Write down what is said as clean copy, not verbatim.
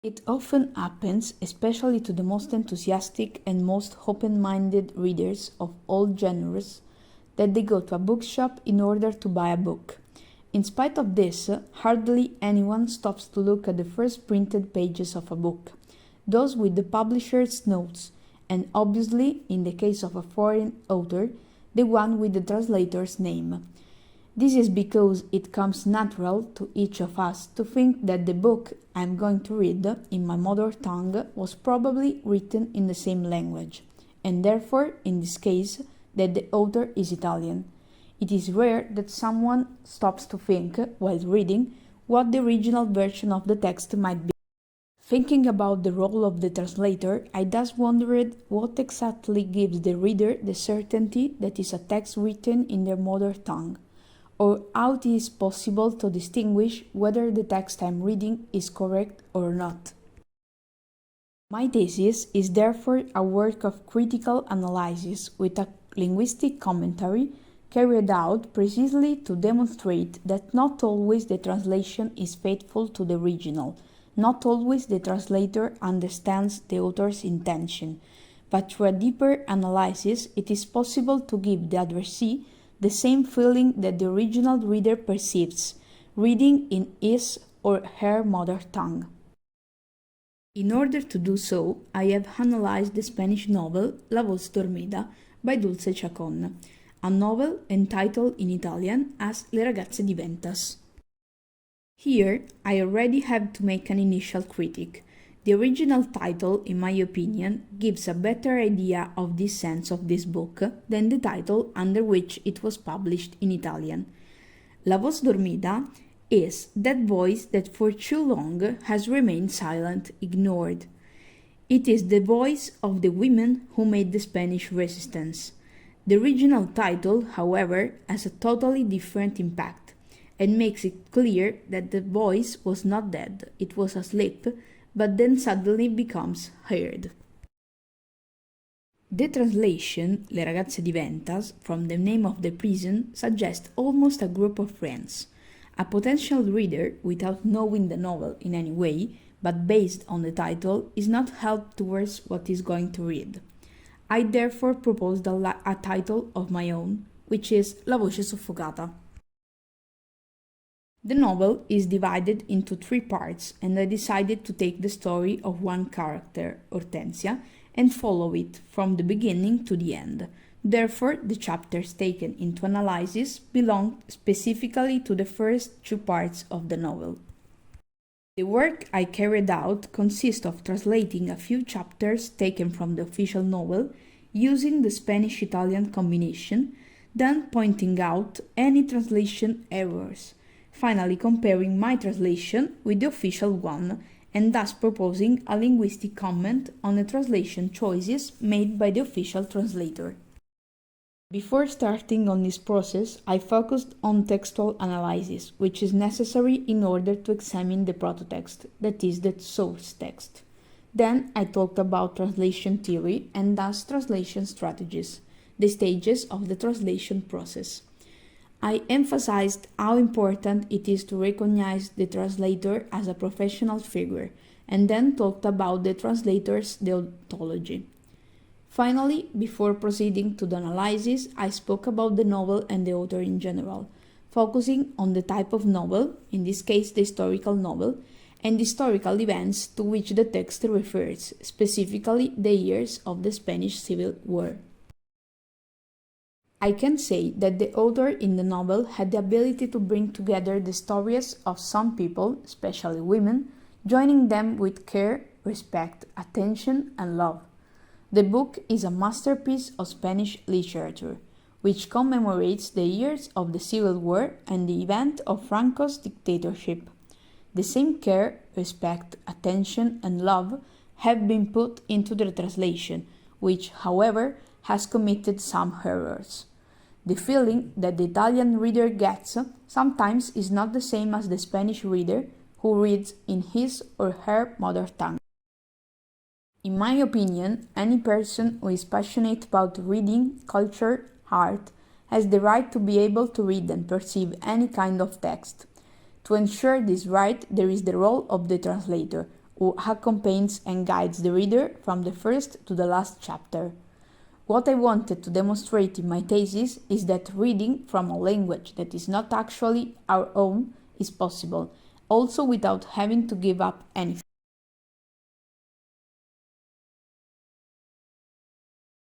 It often happens, especially to the most enthusiastic and most open-minded readers of all genres, that they go to a bookshop in order to buy a book. In spite of this, hardly anyone stops to look at the first printed pages of a book, those with the publisher's notes, and obviously, in the case of a foreign author, the one with the translator's name. This is because it comes natural to each of us to think that the book I'm going to read in my mother tongue was probably written in the same language, and therefore, in this case, that the author is Italian. It is rare that someone stops to think, while reading, what the original version of the text might be. Thinking about the role of the translator, I thus wondered what exactly gives the reader the certainty that is a text written in their mother tongue, or how it is possible to distinguish whether the text I am reading is correct or not. My thesis is therefore a work of critical analysis with a linguistic commentary carried out precisely to demonstrate that not always the translation is faithful to the original, not always the translator understands the author's intention, but through a deeper analysis it is possible to give the addressee the same feeling that the original reader perceives, reading in his or her mother tongue. In order to do so, I have analyzed the Spanish novel La voz dormida by Dulce Chacón, a novel entitled in Italian as Le ragazze di Ventas. Here, I already have to make an initial critique. The original title, in my opinion, gives a better idea of the sense of this book than the title under which it was published in Italian. La voz dormida is that voice that for too long has remained silent, ignored. It is the voice of the women who made the Spanish resistance. The original title, however, has a totally different impact and makes it clear that the voice was not dead, it was asleep, but then suddenly becomes heard. The translation, Le ragazze di Ventas, from the name of the prison, suggests almost a group of friends. A potential reader, without knowing the novel in any way, but based on the title, is not helped towards what is going to read. I therefore proposed a title of my own, which is La voce soffocata. The novel is divided into 3 parts, and I decided to take the story of one character, Hortensia, and follow it from the beginning to the end. Therefore, the chapters taken into analysis belong specifically to the first 2 parts of the novel. The work I carried out consists of translating a few chapters taken from the official novel using the Spanish-Italian combination, then pointing out any translation errors, finally comparing my translation with the official one, and thus proposing a linguistic comment on the translation choices made by the official translator. Before starting on this process, I focused on textual analysis, which is necessary in order to examine the prototext, that is, the source text. Then I talked about translation theory and thus translation strategies, the stages of the translation process. I emphasized how important it is to recognize the translator as a professional figure, and then talked about the translator's deontology. Finally, before proceeding to the analysis, I spoke about the novel and the author in general, focusing on the type of novel, in this case the historical novel, and historical events to which the text refers, specifically the years of the Spanish Civil War. I can say that the author in the novel had the ability to bring together the stories of some people, especially women, joining them with care, respect, attention, and love. The book is a masterpiece of Spanish literature, which commemorates the years of the Civil War and the event of Franco's dictatorship. The same care, respect, attention, and love have been put into the translation, which, however, has committed some errors. The feeling that the Italian reader gets sometimes is not the same as the Spanish reader who reads in his or her mother tongue. In my opinion, any person who is passionate about reading, culture, art, has the right to be able to read and perceive any kind of text. To ensure this right, there is the role of the translator, who accompanies and guides the reader from the first to the last chapter. What I wanted to demonstrate in my thesis is that reading from a language that is not actually our own is possible, also without having to give up anything.